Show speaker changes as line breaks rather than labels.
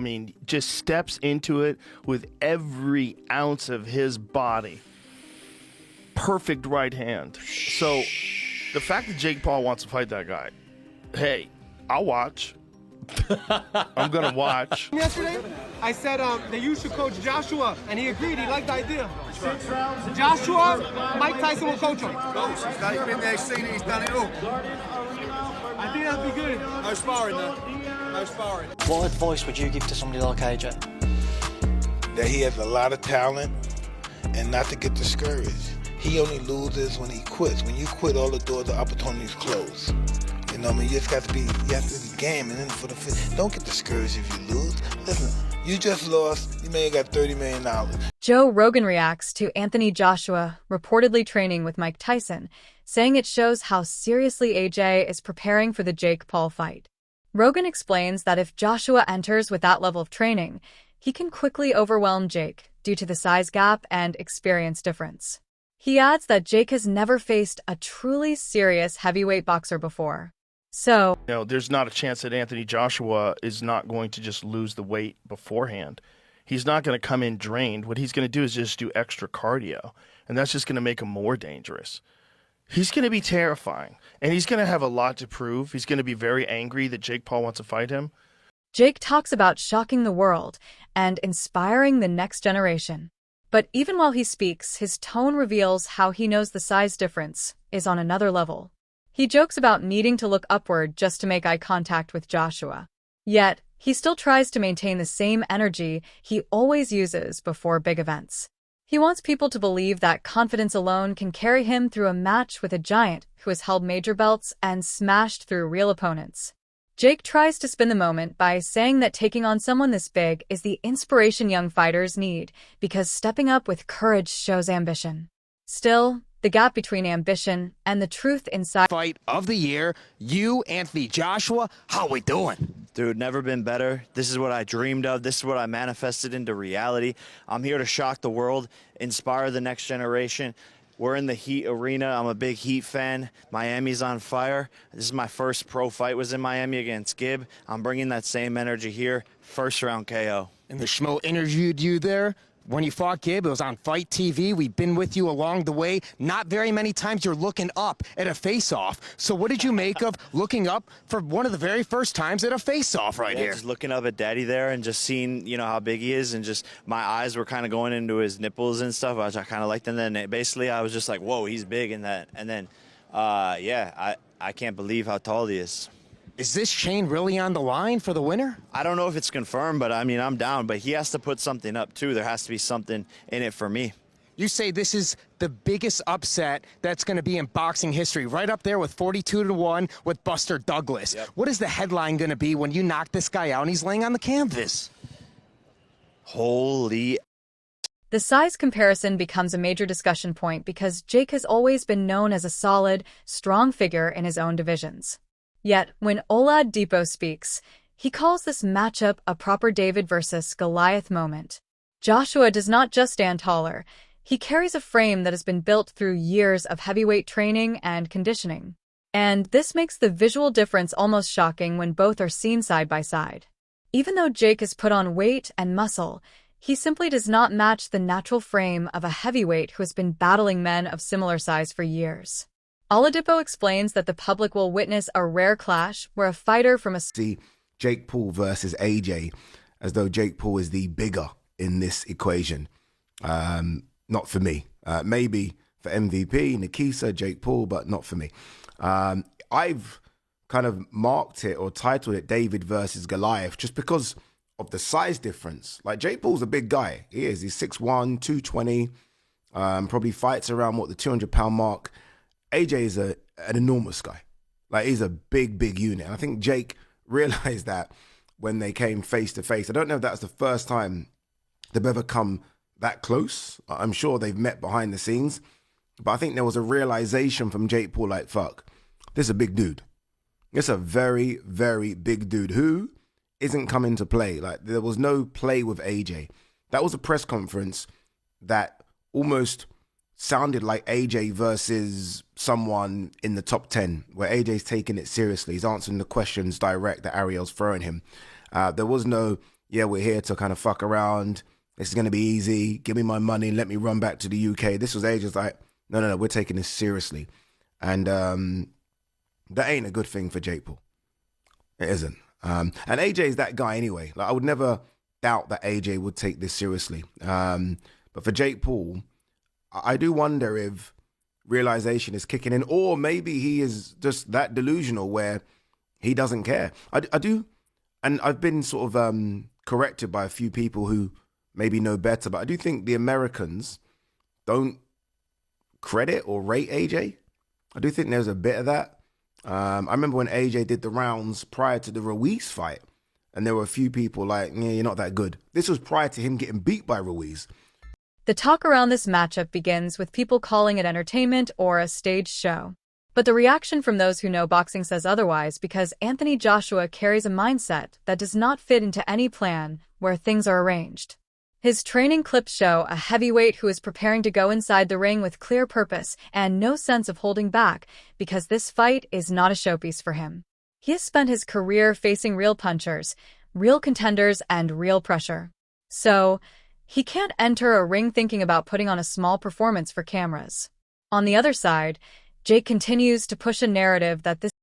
mean, just steps into it with every ounce of his body. Perfect right hand. So the fact that Jake Paul wants to fight that guy, hey, I'll watch. I'm going to watch.
Yesterday, I said that you should coach Joshua, and he agreed. He liked the idea. Joshua, Mike Tyson will coach him.
He's been there, seen it, he's done it all.
I think that'd be good.
No sparring, though. No sparring.
What advice would you give to somebody like AJ?
That he has a lot of talent and not to get discouraged. He only loses when he quits. When you quit, all the doors of opportunities close. You know what I mean? You just got to be, you have to be game and then for the don't get discouraged if you lose. Listen, you just lost, you may have got $30 million.
Joe Rogan reacts to Anthony Joshua reportedly training with Mike Tyson, saying it shows how seriously AJ is preparing for the Jake Paul fight. Rogan explains that if Joshua enters with that level of training, he can quickly overwhelm Jake due to the size gap and experience difference. He adds that Jake has never faced a truly serious heavyweight boxer before. So,
there's not a chance that Anthony Joshua is not going to just lose the weight beforehand. He's not going to come in drained. What he's going to do is just do extra cardio, and that's just going to make him more dangerous. He's going to be terrifying, and he's going to have a lot to prove. He's going to be very angry that Jake Paul wants to fight him.
Jake talks about shocking the world and inspiring the next generation. But even while he speaks, his tone reveals how he knows the size difference is on another level. He jokes about needing to look upward just to make eye contact with Joshua. Yet, he still tries to maintain the same energy he always uses before big events. He wants people to believe that confidence alone can carry him through a match with a giant who has held major belts and smashed through real opponents. Jake tries to spin the moment by saying that taking on someone this big is the inspiration young fighters need because stepping up with courage shows ambition. Still, the gap between ambition and the truth inside.
Fight of the year, you, Anthony Joshua, how we doing?
Dude, never been better. This is what I dreamed of. This is what I manifested into reality. I'm here to shock the world, inspire the next generation. We're in the Heat arena. I'm a big Heat fan. Miami's on fire. This is my first pro fight, was in Miami against Gibb. I'm bringing that same energy here. First round KO.
And the Schmo interviewed you there. When you fought Gibb, it was on Fight TV. We've been with you along the way. Not very many times you're looking up at a face-off. So what did you make of looking up for one of the very first times at a face-off right here?
Just looking up at Daddy there and just seeing, how big he is, and just my eyes were kind of going into his nipples and stuff, which I kind of liked. And then basically I was just like, whoa, he's big in that. And then, I can't believe how tall he is.
Is this chain really on the line for the winner?
I don't know if it's confirmed, but I'm down. But he has to put something up, too. There has to be something in it for me.
You say this is the biggest upset that's going to be in boxing history, right up there with 42-1 with Buster Douglas.
Yep.
What is the headline going to be when you knock this guy out and he's laying on the canvas?
Holy.
The size comparison becomes a major discussion point because Jake has always been known as a solid, strong figure in his own divisions. Yet, when Oladipo speaks, he calls this matchup a proper David versus Goliath moment. Joshua does not just stand taller, he carries a frame that has been built through years of heavyweight training and conditioning. And this makes the visual difference almost shocking when both are seen side by side. Even though Jake has put on weight and muscle, he simply does not match the natural frame of a heavyweight who has been battling men of similar size for years. Oladipo explains that the public will witness a rare clash where a fighter from a...
See Jake Paul versus AJ as though Jake Paul is the bigger in this equation. Not for me. Maybe for MVP, Nikisa, Jake Paul, but not for me. I've kind of marked it or titled it David versus Goliath just because of the size difference. Like, Jake Paul's a big guy. He is. He's 6'1", 220, probably fights around, the 200-pound mark. AJ is an enormous guy. Like, he's a big, big unit. And I think Jake realized that when they came face to face. I don't know if that's the first time they've ever come that close. I'm sure they've met behind the scenes. But I think there was a realization from Jake Paul, like, fuck, this is a big dude. It's a very, very big dude who isn't coming to play. Like, there was no play with AJ. That was a press conference that almost sounded like AJ versus someone in the top 10, where AJ's taking it seriously. He's answering the questions direct that Ariel's throwing him. There was no yeah, we're here to kind of fuck around. This is going to be easy. Give me my money. Let me run back to the UK. This was AJ's like, no, we're taking this seriously. And that ain't a good thing for Jake Paul. It isn't. And AJ is that guy anyway. Like, I would never doubt that AJ would take this seriously. But for Jake Paul, I do wonder if realization is kicking in, or maybe he is just that delusional where he doesn't care. I do, and I've been sort of corrected by a few people who maybe know better, but I do think the Americans don't credit or rate AJ. I do think there's a bit of that. I remember when AJ did the rounds prior to the Ruiz fight, and there were a few people like, yeah, you're not that good. This was prior to him getting beat by Ruiz.
The talk around this matchup begins with people calling it entertainment or a staged show. But the reaction from those who know boxing says otherwise, because Anthony Joshua carries a mindset that does not fit into any plan where things are arranged. His training clips show a heavyweight who is preparing to go inside the ring with clear purpose and no sense of holding back, because this fight is not a showpiece for him. He has spent his career facing real punchers, real contenders, and real pressure. So, he can't enter a ring thinking about putting on a small performance for cameras. On the other side, Jake continues to push a narrative that this